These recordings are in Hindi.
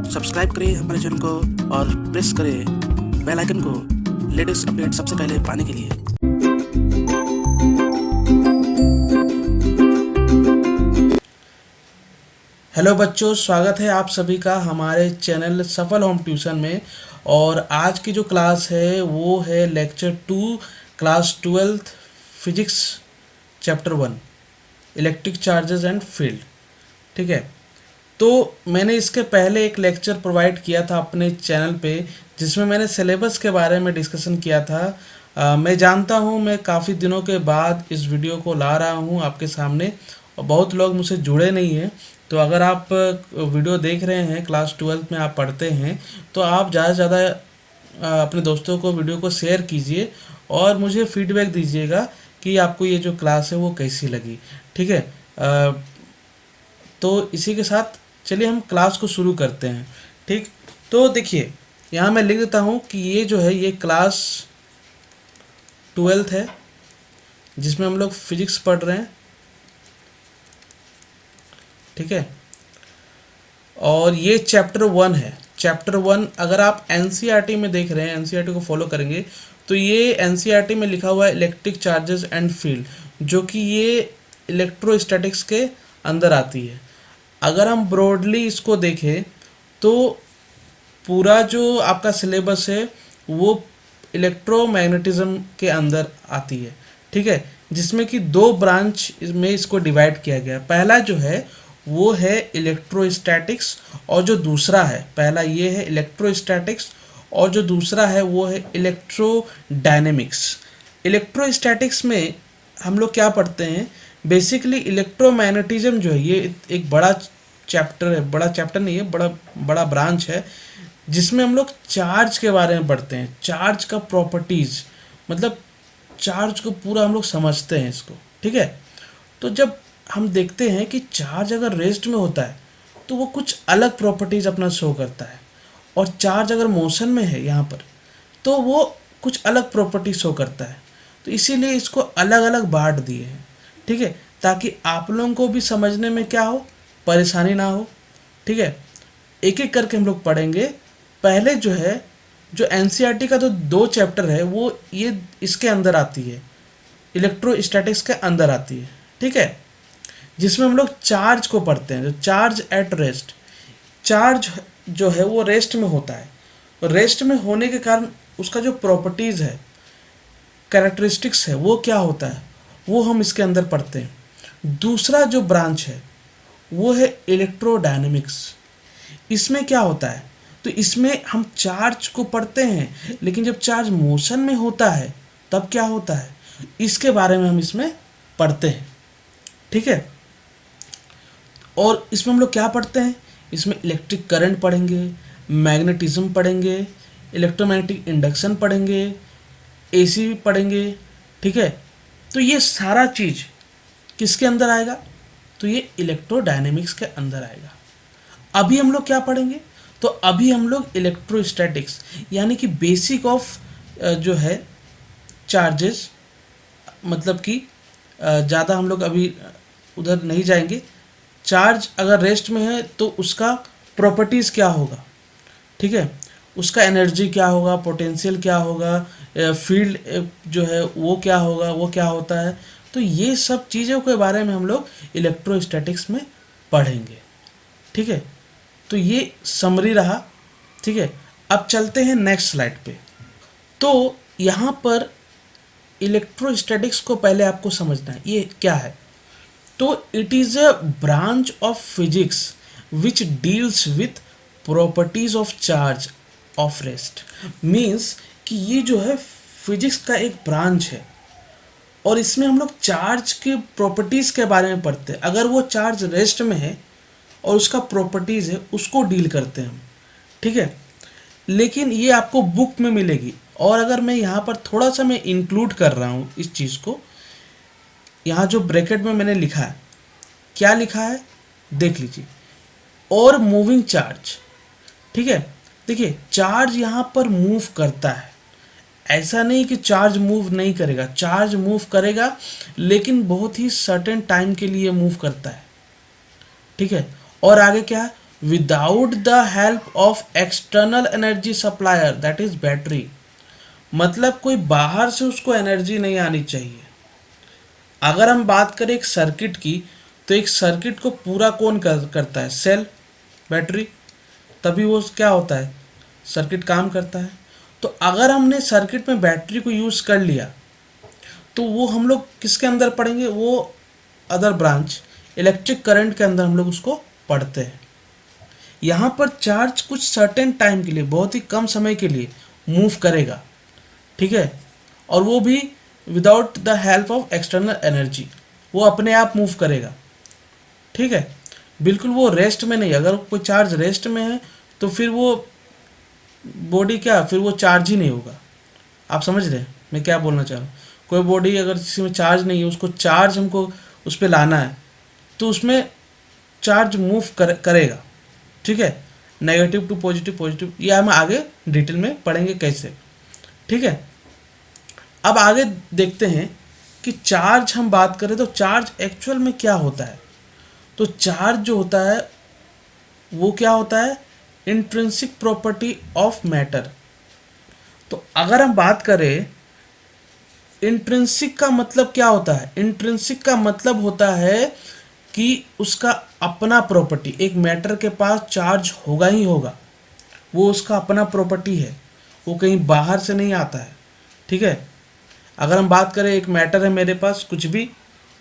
सब्सक्राइब करें हमारे चैनल को और प्रेस करें बेल आइकन को लेटेस्ट अपडेट सबसे पहले पाने के लिए। हेलो बच्चों, स्वागत है आप सभी का हमारे चैनल सफल होम ट्यूशन में। और आज की जो क्लास है वो है lecture 2 class 12th physics chapter 1 electric charges and field. ठीक है, तो मैंने इसके पहले एक लेक्चर प्रोवाइड किया था अपने चैनल पे जिसमें मैंने सिलेबस के बारे में डिस्कशन किया था। मैं जानता हूँ मैं काफ़ी दिनों के बाद इस वीडियो को ला रहा हूँ आपके सामने और बहुत लोग मुझसे जुड़े नहीं हैं। तो अगर आप वीडियो देख रहे हैं, क्लास 12th में आप पढ़ते हैं, तो आप ज़्यादा से ज़्यादा अपने दोस्तों को वीडियो को शेयर कीजिए और मुझे फीडबैक दीजिएगा कि आपको ये जो क्लास है वो कैसी लगी। ठीक है, तो इसी के साथ चलिए हम क्लास को शुरू करते हैं। ठीक, तो देखिए यहाँ मैं लिख देता हूँ कि ये जो है ये क्लास 12th है जिसमें हम लोग फिजिक्स पढ़ रहे हैं। ठीक है, और ये चैप्टर 1 है। चैप्टर 1 अगर आप एनसीईआरटी में देख रहे हैं, एनसीईआरटी को फॉलो करेंगे तो ये एनसीईआरटी में लिखा हुआ है इलेक्ट्रिक चार्जेस एंड फील्ड, जो कि ये इलेक्ट्रोस्टैटिक्स के अंदर आती है। अगर हम ब्रॉडली इसको देखें तो पूरा जो आपका सिलेबस है वो इलेक्ट्रोमैग्नेटिज्म के अंदर आती है। ठीक है, जिसमें कि दो ब्रांच में इसको डिवाइड किया गया। पहला जो है वो है इलेक्ट्रोस्टैटिक्स और जो दूसरा है, पहला ये है इलेक्ट्रोस्टैटिक्स और जो दूसरा है वो है इलेक्ट्रोडायनेमिक्स। इलेक्ट्रोस्टैटिक्स में हम लोग क्या पढ़ते हैं, बेसिकली इलेक्ट्रोमैग्नेटिज्म जो है ये एक बड़ा चैप्टर है, बड़ा चैप्टर नहीं है, बड़ा बड़ा ब्रांच है जिसमें हम लोग चार्ज के बारे में पढ़ते हैं। चार्ज का प्रॉपर्टीज, मतलब चार्ज को पूरा हम लोग समझते हैं इसको। ठीक है, तो जब हम देखते हैं कि चार्ज अगर रेस्ट में होता है तो वो कुछ अलग प्रॉपर्टीज अपना शो करता है, और चार्ज अगर मोशन में है यहाँ पर तो वो कुछ अलग प्रॉपर्टी शो करता है। तो इसीलिए इसको अलग अलग बांट दिए हैं। ठीक है, ताकि आप लोगों को भी समझने में क्या हो, परेशानी ना हो। ठीक है, एक एक करके हम लोग पढ़ेंगे। पहले जो है, जो एनसीईआरटी का तो 2 चैप्टर है वो ये इसके अंदर आती है, इलेक्ट्रोस्टैटिक्स के अंदर आती है। ठीक है, जिसमें हम लोग चार्ज को पढ़ते हैं, जो चार्ज एट रेस्ट। चार्ज जो है वो रेस्ट में होता है, और रेस्ट में होने के कारण उसका जो प्रॉपर्टीज़ है, कैरेक्टरिस्टिक्स है, वो क्या होता है वो हम इसके अंदर पढ़ते हैं। दूसरा जो ब्रांच है वो है इलेक्ट्रोडायनेमिक्स। इसमें क्या होता है, तो इसमें हम चार्ज को पढ़ते हैं, लेकिन जब चार्ज मोशन में होता है तब क्या होता है, इसके बारे में हम इसमें पढ़ते हैं। ठीक है, और इसमें हम लोग क्या पढ़ते हैं, इसमें इलेक्ट्रिक करंट पढ़ेंगे, मैग्नेटिज्म पढ़ेंगे, इलेक्ट्रोमैग्नेटिक इंडक्शन पढ़ेंगे, एसी भी पढ़ेंगे। ठीक है, तो ये सारा चीज़ किसके अंदर आएगा, तो ये इलेक्ट्रोडायनेमिक्स के अंदर आएगा। अभी हम लोग क्या पढ़ेंगे, तो अभी हम लोग इलेक्ट्रोस्टैटिक्स यानी कि बेसिक ऑफ जो है चार्जेस, मतलब कि ज़्यादा हम लोग अभी उधर नहीं जाएंगे। चार्ज अगर रेस्ट में है तो उसका प्रॉपर्टीज़ क्या होगा, ठीक है, उसका एनर्जी क्या होगा, पोटेंशियल क्या होगा, फील्ड जो है वो क्या होगा, वो क्या होता है। तो ये सब चीज़ों के बारे में हम लोग इलेक्ट्रोस्टैटिक्स में पढ़ेंगे। ठीक है, तो ये समरी रहा। ठीक है, अब चलते हैं नेक्स्ट स्लाइड पे। तो यहाँ पर इलेक्ट्रोस्टैटिक्स को पहले आपको समझना है ये क्या है। तो it is a branch of physics which deals with properties of charge of rest. Means कि ये जो है फिजिक्स का एक ब्रांच है और इसमें हम लोग चार्ज के प्रॉपर्टीज़ के बारे में पढ़ते हैं। अगर वो चार्ज रेस्ट में है और उसका प्रॉपर्टीज़ है उसको डील करते हैं हम। ठीक है, लेकिन ये आपको बुक में मिलेगी, और अगर मैं यहाँ पर थोड़ा सा मैं इंक्लूड कर रहा हूँ इस चीज़ को, यहाँ जो ब्रैकेट में मैंने लिखा है, क्या लिखा है देख लीजिए, और मूविंग चार्ज। ठीक है, देखिए चार्ज यहाँ पर मूव करता है, ऐसा नहीं कि चार्ज मूव नहीं करेगा, चार्ज मूव करेगा लेकिन बहुत ही सर्टेन टाइम के लिए मूव करता है। ठीक है, और आगे क्या है, without the help of external energy supplier that is battery, मतलब कोई बाहर से उसको एनर्जी नहीं आनी चाहिए। अगर हम बात करें एक सर्किट की, तो एक सर्किट को पूरा कौन करता है, सेल, बैटरी, तभी वो क्या होता है, सर्किट काम करता है। तो अगर हमने सर्किट में बैटरी को यूज़ कर लिया तो वो हम लोग किसके अंदर पढ़ेंगे, वो अदर ब्रांच इलेक्ट्रिक करंट के अंदर हम लोग उसको पढ़ते हैं। यहाँ पर चार्ज कुछ सर्टेन टाइम के लिए, बहुत ही कम समय के लिए मूव करेगा, ठीक है, और वो भी without the help of external energy, वो अपने आप मूव करेगा, ठीक है, बिल्कुल वो रेस्ट में नहीं। अगर कोई चार्ज रेस्ट में है तो फिर वो बॉडी क्या, फिर वो चार्ज ही नहीं होगा। आप समझ रहे हैं मैं क्या बोलना चाह रहा हूँ। कोई बॉडी अगर किसी में चार्ज नहीं है, उसको चार्ज हमको उस पर लाना है, तो उसमें चार्ज मूव करेगा, ठीक है, नेगेटिव टू पॉजिटिव, पॉजिटिव, ये हम आगे डिटेल में पढ़ेंगे कैसे, ठीक है। अब आगे देखते हैं कि चार्ज हम बात करें तो चार्ज एक्चुअल में क्या होता है। तो चार्ज जो होता है वो क्या होता है, इंट्रिंसिक प्रॉपर्टी ऑफ मैटर। तो अगर हम बात करें इंट्रिंसिक का मतलब क्या होता है, इंट्रिंसिक का मतलब होता है कि उसका अपना प्रॉपर्टी, एक मैटर के पास चार्ज होगा ही होगा, वो उसका अपना प्रॉपर्टी है, वो कहीं बाहर से नहीं आता है, ठीक है। अगर हम बात करें एक मैटर है मेरे पास कुछ भी,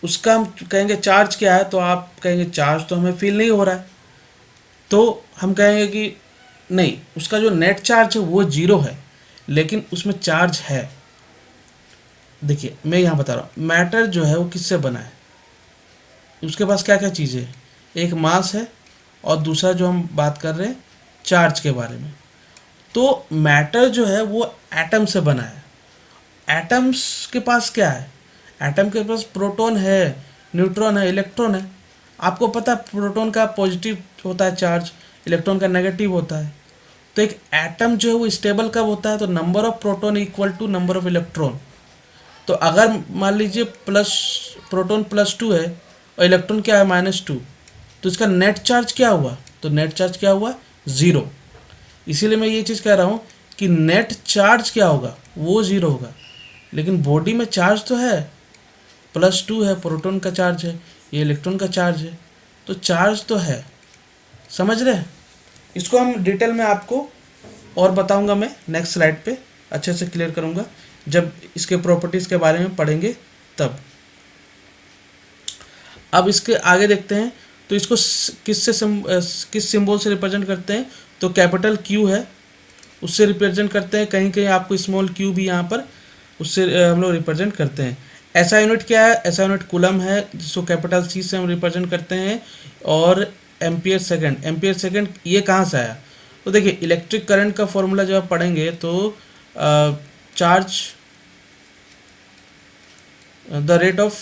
उसका हम कहेंगे चार्ज क्या है, तो आप कहेंगे चार्ज तो हमें फील नहीं हो रहा है, तो हम कहेंगे कि नहीं, उसका जो नेट चार्ज है वो जीरो है, लेकिन उसमें चार्ज है। देखिए मैं यहाँ बता रहा हूँ, मैटर जो है वो किससे बना है, उसके पास क्या क्या चीज़ें हैं, एक मास है और दूसरा जो हम बात कर रहे हैं चार्ज के बारे में। तो मैटर जो है वो एटम से बना है। एटम्स के पास क्या है, एटम के पास प्रोटॉन है, न्यूट्रॉन है, इलेक्ट्रॉन है। आपको पता है प्रोटॉन का पॉजिटिव होता है चार्ज, इलेक्ट्रॉन का नेगेटिव होता है। तो एक एटम जो है वो स्टेबल कब होता है, तो number of proton equal to number of electron. तो अगर मान लीजिए प्लस प्रोटॉन +2 है और इलेक्ट्रॉन क्या है -2, तो इसका नेट चार्ज क्या हुआ, तो नेट चार्ज क्या हुआ, ज़ीरो। इसीलिए मैं ये चीज़ कह रहा हूँ कि नेट चार्ज क्या होगा, वो ज़ीरो होगा। लेकिन बॉडी में चार्ज तो है, +2 है, प्रोटॉन का चार्ज है, ये इलेक्ट्रॉन का चार्ज है, तो चार्ज तो है। समझ रहे हैं। इसको हम डिटेल में आपको और बताऊंगा, मैं नेक्स्ट स्लाइड पे अच्छे से क्लियर करूंगा जब इसके प्रॉपर्टीज़ के बारे में पढ़ेंगे तब। अब इसके आगे देखते हैं, तो इसको किस सिंबल से रिप्रेजेंट करते हैं, तो कैपिटल क्यू है उससे रिप्रेजेंट करते हैं, कहीं कहीं आपको स्मॉल क्यू भी यहाँ पर उससे हम लोग रिप्रेजेंट करते हैं। ऐसा यूनिट क्या है, ऐसा यूनिट कूलम है, जिसको कैपिटल सी से हम रिप्रेजेंट करते हैं। और एम्पियर सेकंड, एम्पियर सेकंड ये कहाँ से आया, तो देखिए इलेक्ट्रिक करंट का फॉर्मूला जब आप पढ़ेंगे तो charge the rate of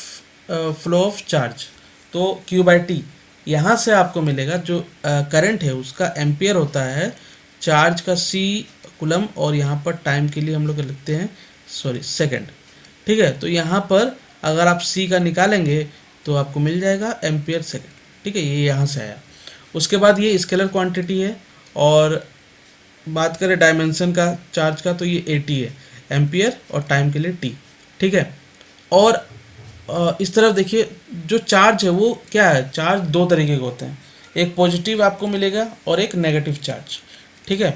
flow of charge, तो Q/T यहाँ से आपको मिलेगा। जो करंट है उसका एम्पियर होता है, चार्ज का C कूलम, और यहाँ पर टाइम के लिए हम लोग लिखते हैं सेकंड, ठीक है। तो यहाँ पर अगर आप C का निकालेंगे तो आपको मिल जाएगा एम्पियर सेकंड, ठीक है, ये यहाँ से आया। उसके बाद ये स्केलर क्वांटिटी है, और बात करें डायमेंशन का चार्ज का, तो ये 80 है एम्पियर, और टाइम के लिए T, ठीक है। और इस तरफ देखिए जो चार्ज है वो क्या है, चार्ज दो तरीके के होते हैं, एक पॉजिटिव आपको मिलेगा और एक नेगेटिव चार्ज, ठीक है।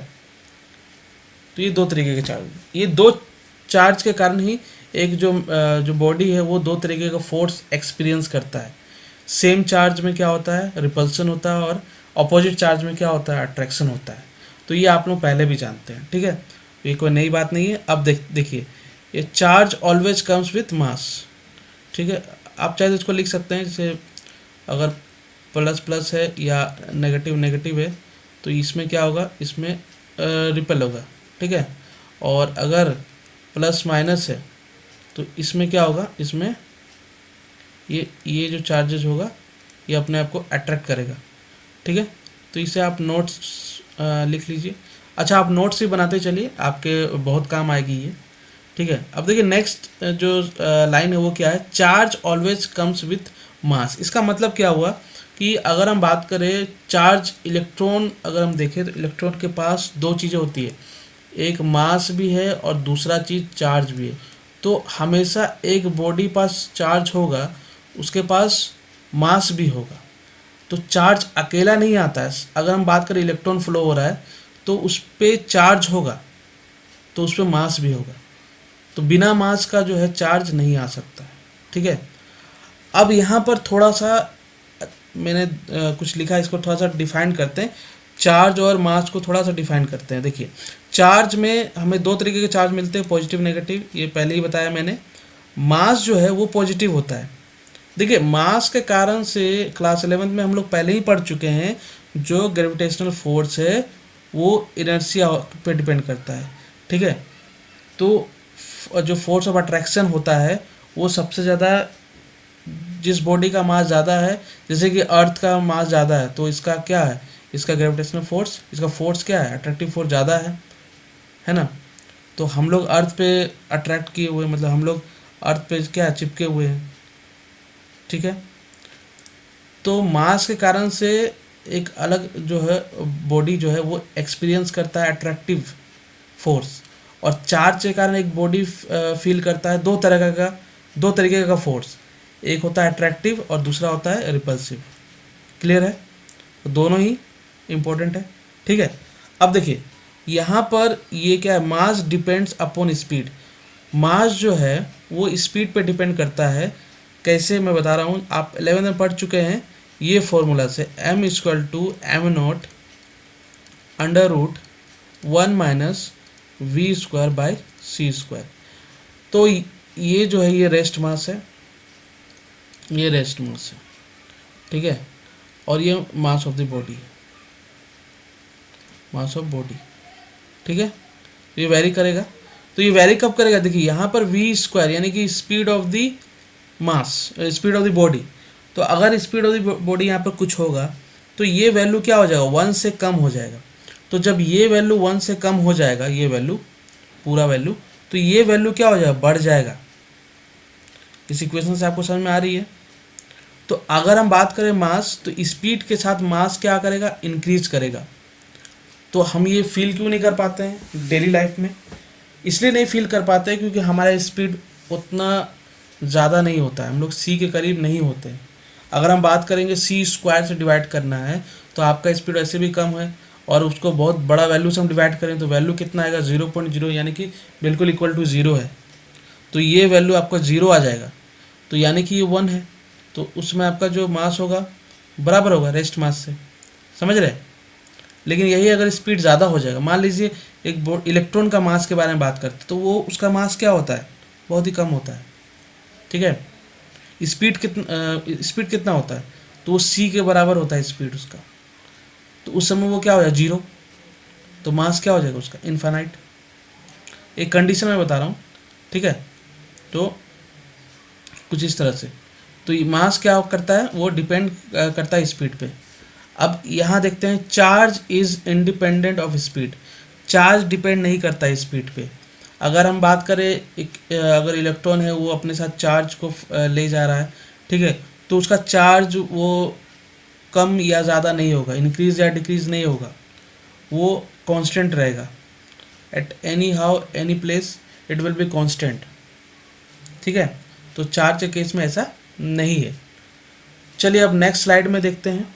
तो ये दो तरीके के चार्ज, ये दो चार्ज के कारण ही एक जो बॉडी है वो दो तरीके का फोर्स एक्सपीरियंस करता है। सेम चार्ज में क्या होता है, रिपल्सन होता है, और अपोजिट चार्ज में क्या होता है, अट्रैक्शन होता है। तो ये आप लोग पहले भी जानते हैं, ठीक है, तो ये कोई नई बात नहीं है। अब देखिए ये charge always comes with mass, ठीक है। आप चाहे तो इसको लिख सकते हैं, जैसे अगर प्लस प्लस है या नेगेटिव नेगेटिव है तो इसमें क्या होगा, इसमें रिपल होगा, ठीक है। और अगर प्लस माइनस है तो इसमें क्या होगा, इसमें ये जो चार्जेस होगा ये अपने आप को अट्रैक्ट करेगा, ठीक है। तो इसे आप नोट्स लिख लीजिए। अच्छा, आप नोट्स ही बनाते चलिए, आपके बहुत काम आएगी ये, ठीक है। अब देखिए नेक्स्ट जो लाइन है वो क्या है, charge always comes with mass. इसका मतलब क्या हुआ कि अगर हम बात करें चार्ज इलेक्ट्रॉन, अगर हम देखें तो इलेक्ट्रॉन के पास दो चीज़ें होती है, एक मास भी है और दूसरा चीज़ चार्ज भी है। तो हमेशा एक बॉडी पास चार्ज होगा, उसके पास मास भी होगा। तो चार्ज अकेला नहीं आता है। अगर हम बात करें इलेक्ट्रॉन फ्लो हो रहा है तो उस पर चार्ज होगा, तो उस पर मास भी होगा। तो बिना मास का जो है चार्ज नहीं आ सकता है। ठीक है। अब यहाँ पर थोड़ा सा मैंने कुछ लिखा है, इसको थोड़ा सा डिफाइन करते हैं। चार्ज और मास को थोड़ा सा डिफाइन करते हैं। देखिए, चार्ज में हमें दो तरीके के चार्ज मिलते हैं, पॉजिटिव नेगेटिव, ये पहले ही बताया मैंने। मास जो है वो पॉजिटिव होता है। देखिए, मास के कारण से क्लास 11 में हम लोग पहले ही पढ़ चुके हैं, जो ग्रेविटेशनल फोर्स है वो इनर्शिया पे डिपेंड करता है। ठीक है। तो जो फोर्स ऑफ अट्रैक्शन होता है वो सबसे ज़्यादा जिस बॉडी का मास ज़्यादा है, जैसे कि अर्थ का मास ज़्यादा है, तो इसका क्या है, इसका ग्रेविटेशनल फोर्स, इसका फोर्स क्या है, अट्रैक्टिव फोर्स ज़्यादा है ना। तो हम लोग अर्थ पे अट्रैक्ट किए हुए, मतलब हम लोग अर्थ पे क्या है, चिपके हुए हैं। ठीक है। तो मास के कारण से एक अलग जो है बॉडी जो है वो एक्सपीरियंस करता है अट्रैक्टिव फोर्स, और चार्ज के कारण एक बॉडी फील करता है दो तरीके का फोर्स। एक होता है अट्रैक्टिव और दूसरा होता है रिपल्सिव। क्लियर है। तो दोनों ही इम्पोर्टेंट है। ठीक है। अब देखिए, यहाँ पर ये क्या है, मास डिपेंड्स अपॉन स्पीड। मास जो है वो स्पीड पे डिपेंड करता है। कैसे, मैं बता रहा हूँ, आप 11 में पढ़ चुके हैं ये फॉर्मूला से, m equal to M naught under root 1 minus V square by C square. तो ये जो है ये रेस्ट मास है, ये रेस्ट मास है। ठीक है। और ये मास ऑफ द बॉडी है, मास ऑफ बॉडी। ठीक है। ये वेरी करेगा। तो ये वेरी कब करेगा, देखिए यहाँ पर वी स्क्वायर यानी कि speed of the mass, speed of the body. तो अगर स्पीड ऑफ द बॉडी यहाँ पर कुछ होगा तो ये वैल्यू क्या हो जाएगा, 1 से कम हो जाएगा। तो जब ये वैल्यू 1 से कम हो जाएगा, ये वैल्यू पूरा वैल्यू, तो ये वैल्यू क्या हो जाएगा, बढ़ जाएगा। इस इक्वेशन से आपको समझ में आ रही है। तो अगर हम बात करें मास, तो स्पीड के साथ मास क्या करेगा, इंक्रीज करेगा। तो हम ये फील क्यों नहीं कर पाते हैं डेली लाइफ में, इसलिए नहीं फील कर पाते क्योंकि हमारा स्पीड उतना ज़्यादा नहीं होता है, हम लोग सी के करीब नहीं होते हैं। अगर हम बात करेंगे सी स्क्वायर से डिवाइड करना है तो आपका स्पीड वैसे भी कम है, और उसको बहुत बड़ा वैल्यू से हम डिवाइड करें तो वैल्यू कितना आएगा, 0.0, यानी कि बिल्कुल इक्वल टू 0 है। तो ये वैल्यू आपका 0 आ जाएगा, तो यानी कि ये 1 है। तो उसमें आपका जो मास होगा बराबर होगा रेस्ट मास से, समझ रहे। लेकिन यही अगर स्पीड ज़्यादा हो जाएगा, मान लीजिए एक इलेक्ट्रॉन का मास के बारे में बात करते तो वो उसका मास क्या होता है, बहुत ही कम होता है। ठीक है। स्पीड कितना होता है, तो वो सी के बराबर होता है स्पीड उसका। तो उस समय वो क्या हो जाएगा, 0। तो मास क्या हो जाएगा उसका, इनफाइनाइट। एक कंडीशन मैं बता रहा हूँ। ठीक है। तो कुछ इस तरह से, तो ये मास क्या करता है, वो डिपेंड करता है स्पीड पे। अब यहाँ देखते हैं, charge is independent of speed. Charge depend नहीं करता है स्पीड पे। अगर हम बात करें अगर इलेक्ट्रॉन है वो अपने साथ चार्ज को ले जा रहा है, ठीक है, तो उसका चार्ज वो कम या ज़्यादा नहीं होगा, इंक्रीज या डिक्रीज नहीं होगा, वो कांस्टेंट रहेगा। At any how any place it will be constant. ठीक है। तो चार्ज के केस में ऐसा नहीं है। चलिए अब नेक्स्ट स्लाइड में देखते हैं।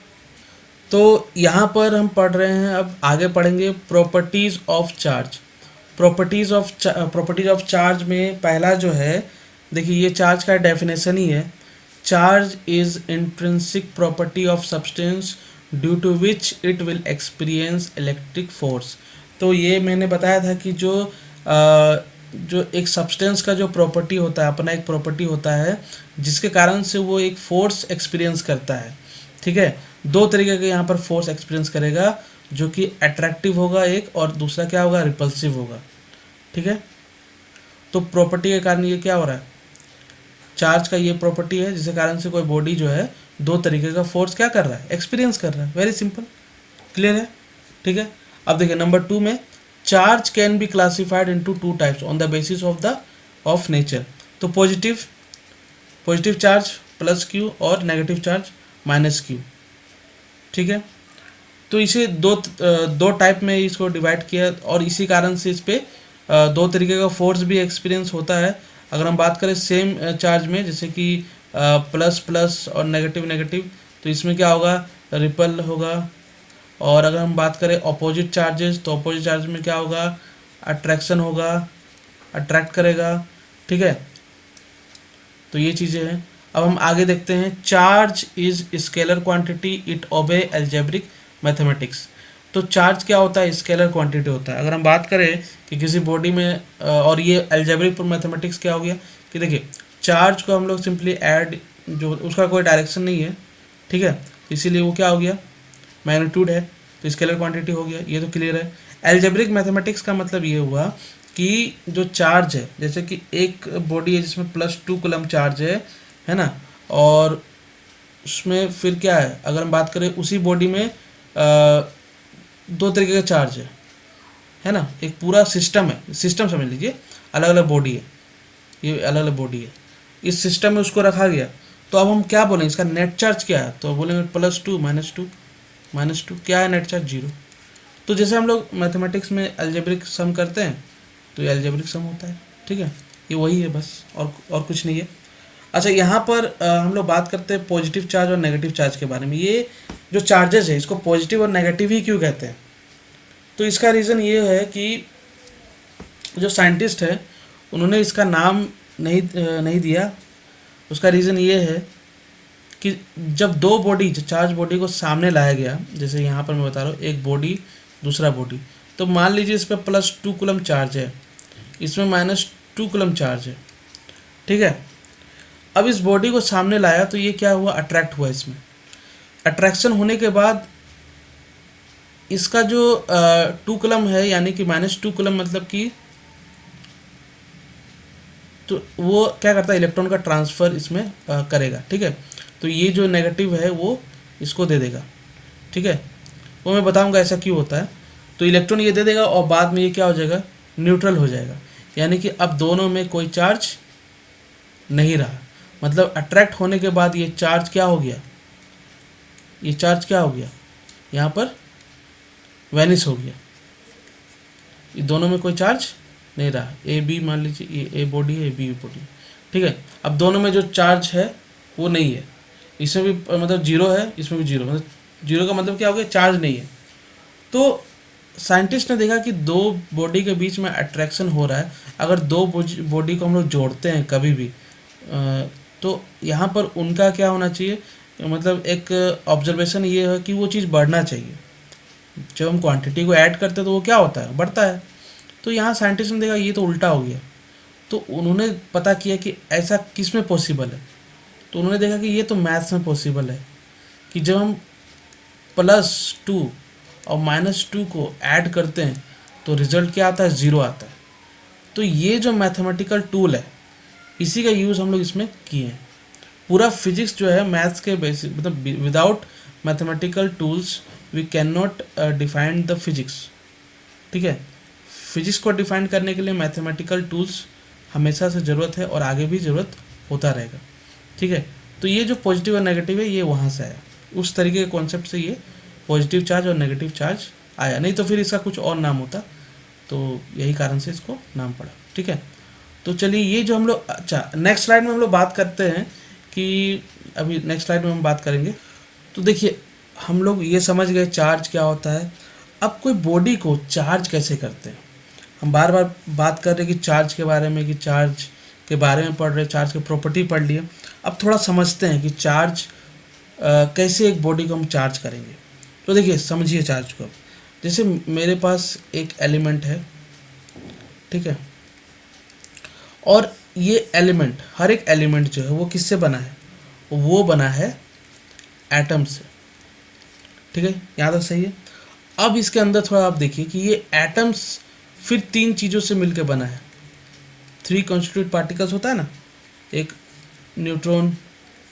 तो यहाँ पर हम पढ़ रहे हैं, अब आगे पढ़ेंगे properties of charge. Properties of charge में पहला जो है, देखिए ये चार्ज का डेफिनेशन ही है, charge is intrinsic property of substance due to which it will experience electric force. तो ये मैंने बताया था कि जो एक सब्सटेंस का जो प्रॉपर्टी होता है, अपना एक प्रॉपर्टी होता है जिसके कारण से वो एक फोर्स एक्सपीरियंस करता है। ठीक है। दो तरीके के यहाँ पर फोर्स एक्सपीरियंस करेगा, जो कि अट्रैक्टिव होगा एक, और दूसरा क्या होगा, रिपल्सिव होगा। ठीक है। तो प्रॉपर्टी के कारण ये क्या हो रहा है, चार्ज का ये प्रॉपर्टी है जिसके कारण से कोई बॉडी जो है दो तरीके का फोर्स क्या कर रहा है, एक्सपीरियंस कर रहा है। वेरी सिंपल, क्लियर है। ठीक है। अब देखिए नंबर 2 में, charge can be classified into 2 types on the basis of nature. तो पॉजिटिव चार्ज प्लस क्यू और नेगेटिव चार्ज माइनस क्यू। ठीक है। तो इसे दो टाइप में इसको डिवाइड किया और इसी कारण से इस पे दो तरीके का फोर्स भी एक्सपीरियंस होता है। अगर हम बात करें सेम चार्ज में, जैसे कि प्लस प्लस और नेगेटिव नेगेटिव, तो इसमें क्या होगा, रिपल होगा। और अगर हम बात करें अपोजिट चार्जेस, तो अपोजिट चार्ज में क्या होगा, अट्रैक्शन होगा, अट्रैक्ट करेगा। ठीक है, तो ये चीज़ें हैं। अब हम आगे देखते हैं, charge is scalar quantity, it obey algebraic mathematics. तो चार्ज क्या होता है, स्केलर क्वांटिटी होता है। अगर हम बात करें कि किसी बॉडी में और ये एल्जेब्रिक मैथमेटिक्स क्या हो गया कि देखिए, चार्ज को हम लोग सिंपली ऐड, जो उसका कोई डायरेक्शन नहीं है, ठीक है, इसीलिए वो क्या हो गया, मैग्नीट्यूड है, तो स्केलर क्वांटिटी हो गया, ये तो क्लियर है। एल्जेब्रिक मैथमेटिक्स का मतलब ये हुआ कि जो चार्ज है, जैसे कि एक बॉडी है जिसमें +2 कूलम चार्ज है ना, और उसमें फिर क्या है, अगर हम बात करें उसी बॉडी में दो तरीके का चार्ज है ना, एक पूरा सिस्टम है, सिस्टम समझ लीजिए, अलग अलग बॉडी है, ये अलग अलग बॉडी है, इस सिस्टम में उसको रखा गया। तो अब हम क्या बोलेंगे, इसका नेट चार्ज क्या है, तो बोलेंगे +2 -2 क्या है, नेट चार्ज 0। तो जैसे हम लोग मैथमेटिक्स में अलजेब्रिक सम करते हैं, तो ये अलजेब्रिक सम होता है। ठीक है, ये वही है बस, और कुछ नहीं है। अच्छा, यहाँ पर हम लोग बात करते हैं पॉजिटिव चार्ज और नेगेटिव चार्ज के बारे में। ये जो चार्जेस है, इसको पॉजिटिव और नेगेटिव ही क्यों कहते हैं, तो इसका रीज़न ये है कि जो साइंटिस्ट है उन्होंने इसका नाम नहीं दिया। उसका रीज़न ये है कि जब दो बॉडी, चार्ज बॉडी को सामने लाया गया, जैसे यहाँ पर मैं बता रहा हूँ, एक बॉडी दूसरा बॉडी, तो मान लीजिए इस पर +2 कूलम चार्ज है, इसमें -2 कूलम चार्ज है। ठीक है, अब इस बॉडी को सामने लाया तो ये क्या हुआ, अट्रैक्ट हुआ। इसमें अट्रैक्शन होने के बाद इसका जो 2 कूलम है, यानी कि -2 कूलम, मतलब कि तो वो क्या करता है, इलेक्ट्रॉन का ट्रांसफ़र इसमें करेगा। ठीक है, तो ये जो नेगेटिव है वो इसको दे देगा। ठीक है, वो मैं बताऊंगा ऐसा क्यों होता है। तो इलेक्ट्रॉन ये दे देगा और बाद में ये क्या हो जाएगा, न्यूट्रल हो जाएगा, यानी कि अब दोनों में कोई चार्ज नहीं रहा। मतलब अट्रैक्ट होने के बाद ये चार्ज क्या हो गया, ये चार्ज क्या हो गया, यहाँ पर वैनिश हो गया, ये दोनों में कोई चार्ज नहीं रहा। ए बी, मान लीजिए ये ए बॉडी है, बी बॉडी है। ठीक है, अब दोनों में जो चार्ज है वो नहीं है, इसमें भी मतलब 0 है, इसमें भी 0, मतलब 0 का मतलब क्या हो गया, चार्ज नहीं है। तो साइंटिस्ट ने देखा कि दो बॉडी के बीच में अट्रैक्शन हो रहा है। अगर दो बॉडी को हम लोग जोड़ते हैं कभी भी, तो यहाँ पर उनका क्या होना चाहिए, मतलब एक ऑब्जर्वेशन ये है कि वो चीज़ बढ़ना चाहिए। जब हम क्वांटिटी को ऐड करते हैं तो वो क्या होता है, बढ़ता है। तो यहाँ साइंटिस्ट ने देखा ये तो उल्टा हो गया, तो उन्होंने पता किया कि ऐसा किस में पॉसिबल है। तो उन्होंने देखा कि ये तो मैथ्स में पॉसिबल है, कि जब हम +2 और -2 को ऐड करते हैं तो रिजल्ट क्या आता है, 0 आता है। तो ये जो मैथमेटिकल टूल है, इसी का यूज़ हम लोग इसमें किए हैं। पूरा फिजिक्स जो है मैथ्स के बेसिक, मतलब without mathematical tools we can not define the physics. ठीक है, फिजिक्स को डिफाइन करने के लिए मैथमेटिकल टूल्स हमेशा से ज़रूरत है और आगे भी ज़रूरत होता रहेगा। ठीक है, तो ये जो पॉजिटिव और नेगेटिव है ये वहाँ से आया, उस तरीके के कॉन्सेप्ट से ये पॉजिटिव चार्ज और नेगेटिव चार्ज आया, नहीं तो फिर इसका कुछ और नाम होता। तो यही कारण से इसको नाम पड़ा। ठीक है, तो चलिए ये जो हम लोग, अच्छा नेक्स्ट स्लाइड में हम लोग बात करते हैं कि अभी नेक्स्ट स्लाइड में हम बात करेंगे। तो देखिए, हम लोग ये समझ गए चार्ज क्या होता है। अब कोई बॉडी को चार्ज कैसे करते हैं, हम बार बार बात कर रहे हैं कि चार्ज के बारे में, कि चार्ज के बारे में पढ़ रहे, चार्ज के प्रॉपर्टी पढ़ लिए। अब थोड़ा समझते हैं कि चार्ज कैसे एक बॉडी को हम चार्ज करेंगे। तो देखिए समझिए चार्ज को। जैसे मेरे पास एक एलिमेंट है, ठीक है, और ये एलिमेंट, हर एक एलिमेंट जो है वो किससे बना है, वो बना है एटम से। ठीक है, यहाँ तक सही है। अब इसके अंदर थोड़ा आप देखिए कि ये एटम्स फिर 3 चीज़ों से मिलकर बना है। 3 कॉन्स्टिट्यूट पार्टिकल्स होता है ना, एक न्यूट्रॉन,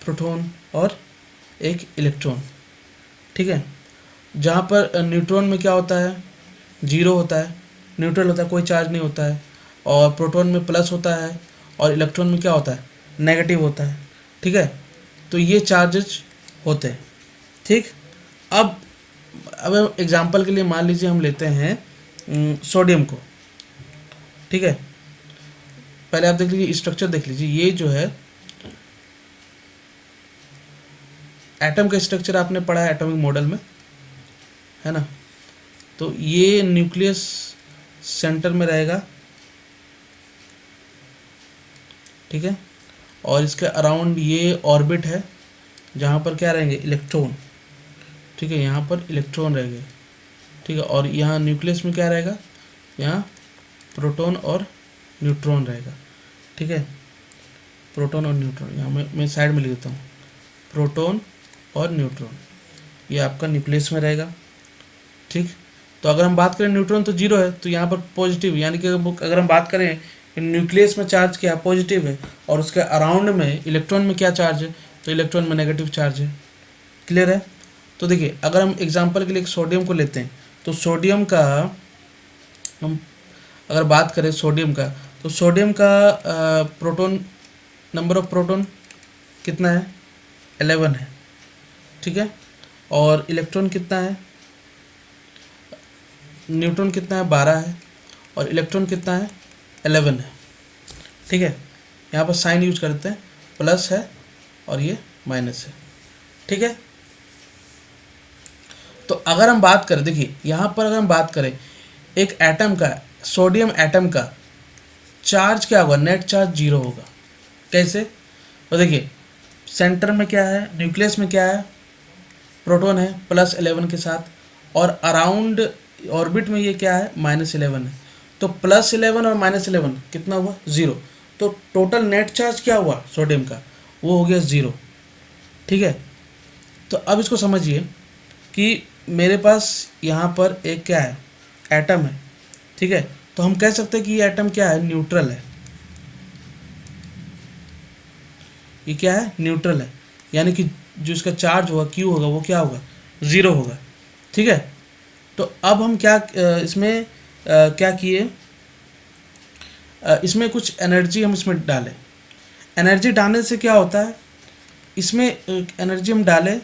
प्रोटॉन और एक इलेक्ट्रॉन। ठीक है, जहाँ पर न्यूट्रॉन में क्या होता है, 0 होता है, न्यूट्रल होता है, कोई चार्ज नहीं होता है, और प्रोटॉन में प्लस होता है, और इलेक्ट्रॉन में क्या होता है, नेगेटिव होता है। ठीक है, तो ये चार्जेस होते हैं। ठीक, अब एग्जांपल के लिए मान लीजिए हम लेते हैं सोडियम को, ठीक है। पहले आप देख लीजिए स्ट्रक्चर देख लीजिए, ये जो है एटम का स्ट्रक्चर आपने पढ़ा है एटॉमिक मॉडल में, है ना। तो ये न्यूक्लियस सेंटर में रहेगा, ठीक है। और इसके अराउंड ये ऑर्बिट है जहाँ पर क्या रहेंगे, इलेक्ट्रॉन, ठीक है। यहाँ पर इलेक्ट्रॉन रहेंगे, ठीक है। और यहाँ न्यूक्लियस में क्या रहेगा, यहाँ प्रोटॉन और न्यूट्रॉन रहेगा, ठीक है। प्रोटॉन और न्यूट्रॉन, यहाँ मैं साइड में लिख देता हूँ, प्रोटॉन और न्यूट्रॉन, ये आपका न्यूक्लियस में रहेगा, ठीक। तो अगर हम बात करें न्यूट्रॉन तो जीरो है, तो यहाँ पर पॉजिटिव, यानी कि अगर हम बात करें न्यूक्लियस में चार्ज क्या पॉजिटिव है, और उसके अराउंड में इलेक्ट्रॉन में क्या चार्ज है, तो इलेक्ट्रॉन में नेगेटिव चार्ज है। क्लियर है। तो देखिए अगर हम एग्जांपल के लिए सोडियम को लेते हैं, तो सोडियम का हम अगर बात करें सोडियम का, तो सोडियम का प्रोटॉन, नंबर ऑफ प्रोटॉन कितना है, 11 है, ठीक है। और इलेक्ट्रॉन कितना है, न्यूट्रॉन कितना है, 12 है, और इलेक्ट्रॉन कितना है, 11 है, ठीक है। यहाँ पर साइन यूज करते हैं, प्लस है और ये माइनस है, ठीक है। तो अगर हम बात करें, देखिए यहाँ पर अगर हम बात करें एक एटम का, सोडियम एटम का चार्ज क्या होगा, नेट चार्ज जीरो होगा। कैसे, तो देखिए सेंटर में क्या है, न्यूक्लियस में क्या है, प्रोटॉन है +11 के साथ, और अराउंड ऑर्बिट में ये क्या है, -11 है। तो +11 और -11 कितना हुआ, 0। तो टोटल नेट चार्ज क्या हुआ सोडियम का, वो हो गया 0, ठीक है। तो अब इसको समझिए कि मेरे पास यहाँ पर एक क्या है, एटम है, ठीक है। तो हम कह सकते हैं कि ये एटम क्या है, न्यूट्रल है। ये क्या है, न्यूट्रल है, यानी कि जो इसका चार्ज होगा Q होगा वो क्या होगा, 0 होगा, ठीक है। तो अब हम क्या इसमें क्या किए, इसमें कुछ एनर्जी हम इसमें डालें। एनर्जी डालने से क्या होता है, इसमें एनर्जी हम डालें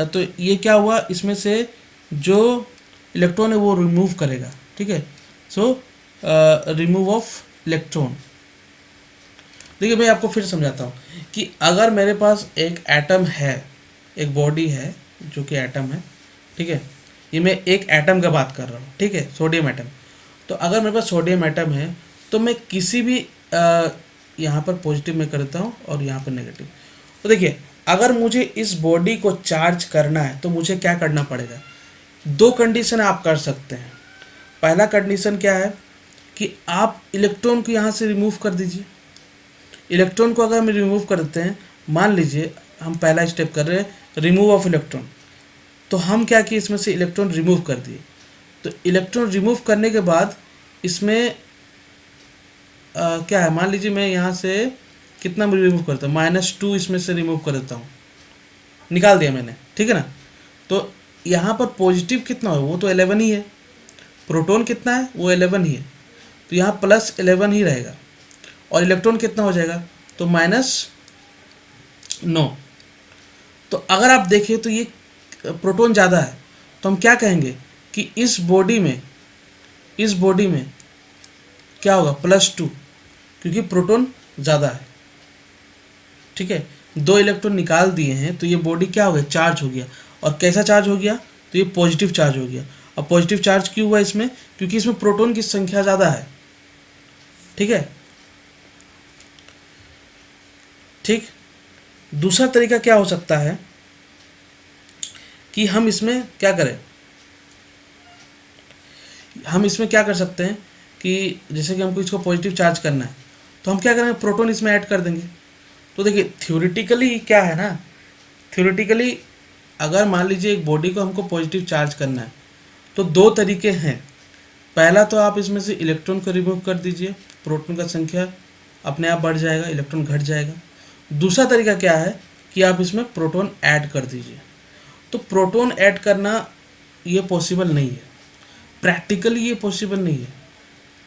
तो ये क्या हुआ, इसमें से जो इलेक्ट्रॉन है वो रिमूव करेगा, ठीक है। So remove of electron. देखिए मैं आपको फिर समझाता हूँ कि अगर मेरे पास एक एटम है, एक बॉडी है जो कि एटम है, ठीक है। ये मैं एक एटम का बात कर रहा हूँ, ठीक है, सोडियम एटम। तो अगर मेरे पास सोडियम एटम है तो मैं किसी भी यहाँ पर पॉजिटिव में करता हूँ और यहाँ पर नेगेटिव। तो देखिए अगर मुझे इस बॉडी को चार्ज करना है तो मुझे क्या करना पड़ेगा, 2 कंडीशन आप कर सकते हैं। पहला कंडीशन क्या है कि आप इलेक्ट्रॉन को यहाँ से रिमूव कर दीजिए। इलेक्ट्रॉन को अगर हम रिमूव कर देते हैं, मान लीजिए हम पहला स्टेप कर रहे हैं रिमूव ऑफ इलेक्ट्रॉन, तो हम क्या किए, इसमें से इलेक्ट्रॉन रिमूव कर दिए। तो इलेक्ट्रॉन रिमूव करने के बाद इसमें क्या है, मान लीजिए मैं यहाँ से कितना रिमूव करता हूँ, -2 इसमें से रिमूव कर देता हूँ, निकाल दिया मैंने, ठीक है ना। तो यहाँ पर पॉजिटिव कितना है, वो तो 11 ही है, प्रोटॉन कितना है, वो 11 ही है, तो यहाँ +11 ही रहेगा। और इलेक्ट्रॉन कितना हो जाएगा, तो -9। तो अगर आप देखें तो ये प्रोटॉन ज़्यादा है, तो हम क्या कहेंगे कि इस बॉडी में क्या होगा, +2, क्योंकि प्रोटॉन ज़्यादा है, ठीक है। 2 इलेक्ट्रॉन निकाल दिए हैं तो ये बॉडी क्या हो गया, चार्ज हो गया। और कैसा चार्ज हो गया, तो ये पॉजिटिव चार्ज हो गया। और पॉजिटिव चार्ज क्यों हुआ इसमें, क्योंकि इसमें प्रोटॉन की संख्या ज़्यादा है, ठीक है। ठीक, दूसरा तरीका क्या हो सकता है कि हम इसमें क्या करें, हम इसमें क्या कर सकते हैं कि जैसे कि हमको इसको पॉजिटिव चार्ज करना है तो हम क्या करेंगे, प्रोटॉन इसमें ऐड कर देंगे। तो देखिए थ्योरेटिकली क्या है ना, थ्योरेटिकली अगर मान लीजिए एक बॉडी को हमको पॉजिटिव चार्ज करना है तो 2 तरीके हैं। पहला तो आप इसमें से इलेक्ट्रॉन को रिमूव कर दीजिए, प्रोटॉन का संख्या अपने आप बढ़ जाएगा, इलेक्ट्रॉन घट जाएगा। दूसरा तरीका क्या है कि आप इसमें प्रोटॉन ऐड कर दीजिए। तो प्रोटॉन ऐड करना ये पॉसिबल नहीं है, प्रैक्टिकली ये पॉसिबल नहीं है।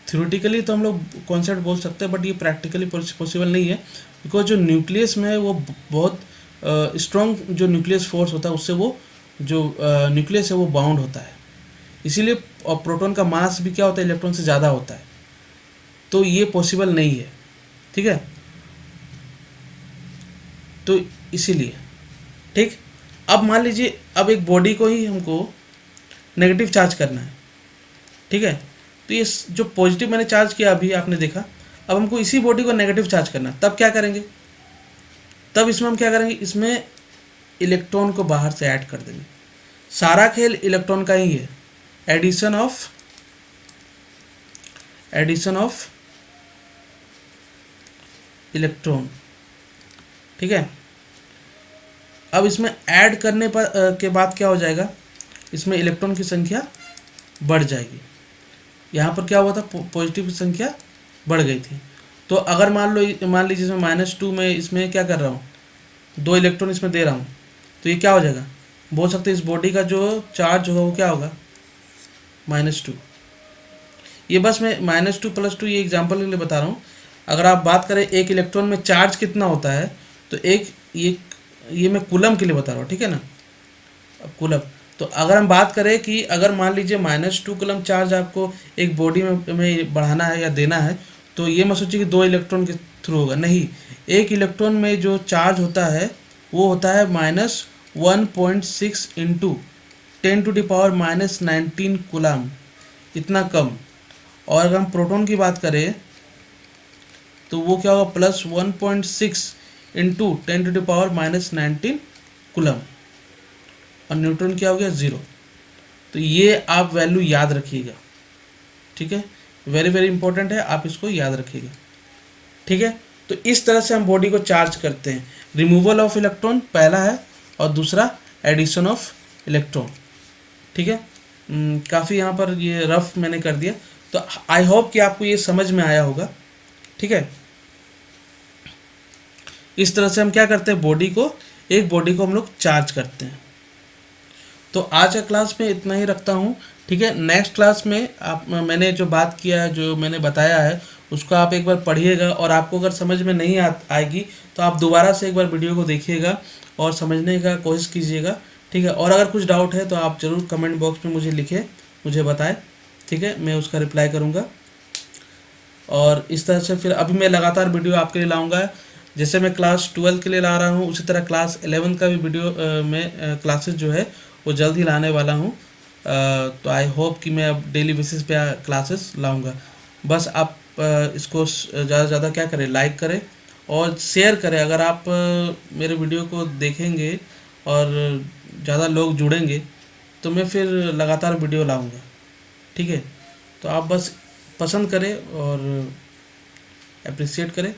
थ्योरेटिकली तो हम लोग कॉन्सेप्ट बोल सकते हैं, बट ये प्रैक्टिकली पॉसिबल नहीं है, बिकॉज जो न्यूक्लियस में है वो बहुत स्ट्रॉन्ग जो न्यूक्लियस फोर्स होता है उससे वो जो न्यूक्लियस है वो बाउंड होता है, इसीलिए प्रोटॉन का मास भी क्या होता है, इलेक्ट्रॉन से ज़्यादा होता है, तो ये पॉसिबल नहीं है। ठीक है, तो इसीलिए ठीक। अब मान लीजिए अब एक बॉडी को ही हमको नेगेटिव चार्ज करना है। ठीक है, तो ये जो पॉजिटिव मैंने चार्ज किया अभी आपने देखा, अब हमको इसी बॉडी को नेगेटिव चार्ज करना है, तब क्या करेंगे, तब इसमें हम क्या करेंगे, इसमें इलेक्ट्रॉन को बाहर से ऐड कर देंगे। सारा खेल इलेक्ट्रॉन का ही है, एडिशन ऑफ इलेक्ट्रॉन। ठीक है, अब इसमें ऐड करने पर के बाद क्या हो जाएगा, इसमें इलेक्ट्रॉन की संख्या बढ़ जाएगी। यहाँ पर क्या हुआ था, पॉजिटिव की संख्या बढ़ गई थी। तो अगर मान लीजिए इसमें -2 में इसमें क्या कर रहा हूँ, 2 इलेक्ट्रॉन इसमें दे रहा हूँ, तो ये क्या हो जाएगा, बोल सकते हैं इस बॉडी का जो चार्ज होगा वो क्या होगा, -2। ये बस मैं -2 +2 ये एग्जांपल के लिए बता रहा हूँ। अगर आप बात करें एक इलेक्ट्रॉन में चार्ज कितना होता है, तो ये मैं कूलम के लिए बता रहा हूँ। ठीक है ना, अब कूलम, तो अगर हम बात करें कि अगर मान लीजिए -2 कूलम चार्ज आपको एक बॉडी में बढ़ाना है या देना है, तो ये मत सोचिए कि 2 इलेक्ट्रॉन के थ्रू होगा, नहीं, एक इलेक्ट्रॉन में जो चार्ज होता है वो होता है -1.6 इंटू 10⁻⁻19 कूलम, इतना कम। और अगर हम प्रोटॉन की बात करें तो वो क्या होगा, +1.6 इंटू 10⁻⁻19 कूलम, और न्यूट्रॉन क्या हो गया, 0। तो ये आप वैल्यू याद रखिएगा। ठीक है, वेरी वेरी इंपॉर्टेंट है, आप इसको याद रखिएगा। ठीक है, तो इस तरह से हम बॉडी को चार्ज करते हैं। रिमूवल ऑफ इलेक्ट्रॉन पहला है, और दूसरा एडिशन ऑफ इलेक्ट्रॉन। ठीक है, काफ़ी यहाँ पर ये रफ मैंने कर दिया, तो आई होप कि आपको ये समझ में आया होगा। ठीक है, इस तरह से हम क्या करते हैं, एक बॉडी को हम लोग चार्ज करते हैं। तो आज का क्लास में इतना ही रखता हूँ। ठीक है, नेक्स्ट क्लास में मैंने जो बात किया है, जो मैंने बताया है, उसको आप एक बार पढ़िएगा, और आपको अगर समझ में नहीं आएगी तो आप दोबारा से एक बार वीडियो को देखिएगा और समझने का कोशिश कीजिएगा। ठीक है, और अगर कुछ डाउट है तो आप ज़रूर कमेंट बॉक्स में मुझे लिखें, मुझे बताएं। ठीक है, मैं उसका रिप्लाई करूँगा। और इस तरह से फिर अभी मैं लगातार वीडियो आपके लिए लाऊंगा। जैसे मैं क्लास 12 के लिए ला रहा हूँ, उसी तरह क्लास 11 का भी वीडियो में क्लासेस जो है वो जल्द ही लाने वाला हूँ। तो आई होप कि मैं अब डेली बेसिस पे क्लासेस लाऊंगा। बस आप इसको ज़्यादा से ज़्यादा क्या करें, लाइक करें और शेयर करें। अगर आप मेरे वीडियो को देखेंगे और ज़्यादा लोग जुड़ेंगे तो मैं फिर लगातार वीडियो लाऊंगा। ठीक है, तो आप बस पसंद करें और अप्रिशिएट करें,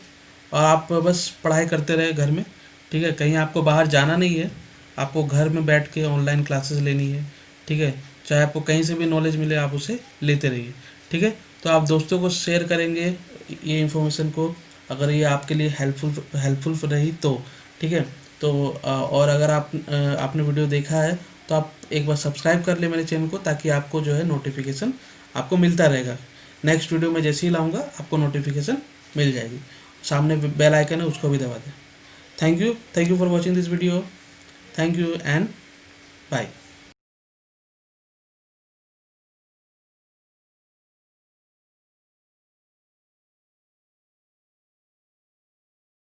और आप बस पढ़ाई करते रहे घर में। ठीक है, कहीं आपको बाहर जाना नहीं है, आपको घर में बैठ के ऑनलाइन क्लासेस लेनी है। ठीक है, चाहे आपको कहीं से भी नॉलेज मिले आप उसे लेते रहिए। ठीक है, तो आप दोस्तों को शेयर करेंगे ये इन्फॉर्मेशन को, अगर ये आपके लिए हेल्पफुल रही तो। ठीक है, तो और अगर आपने वीडियो देखा है तो आप एक बार सब्सक्राइब कर ले मेरे चैनल को, ताकि आपको जो है नोटिफिकेशन आपको मिलता रहेगा। नेक्स्ट वीडियो में जैसे ही लाऊंगा आपको नोटिफिकेशन मिल जाएगी। सामने बेल आइकन है, उसको भी दबा दें। Thank you for watching this video. Thank you and bye.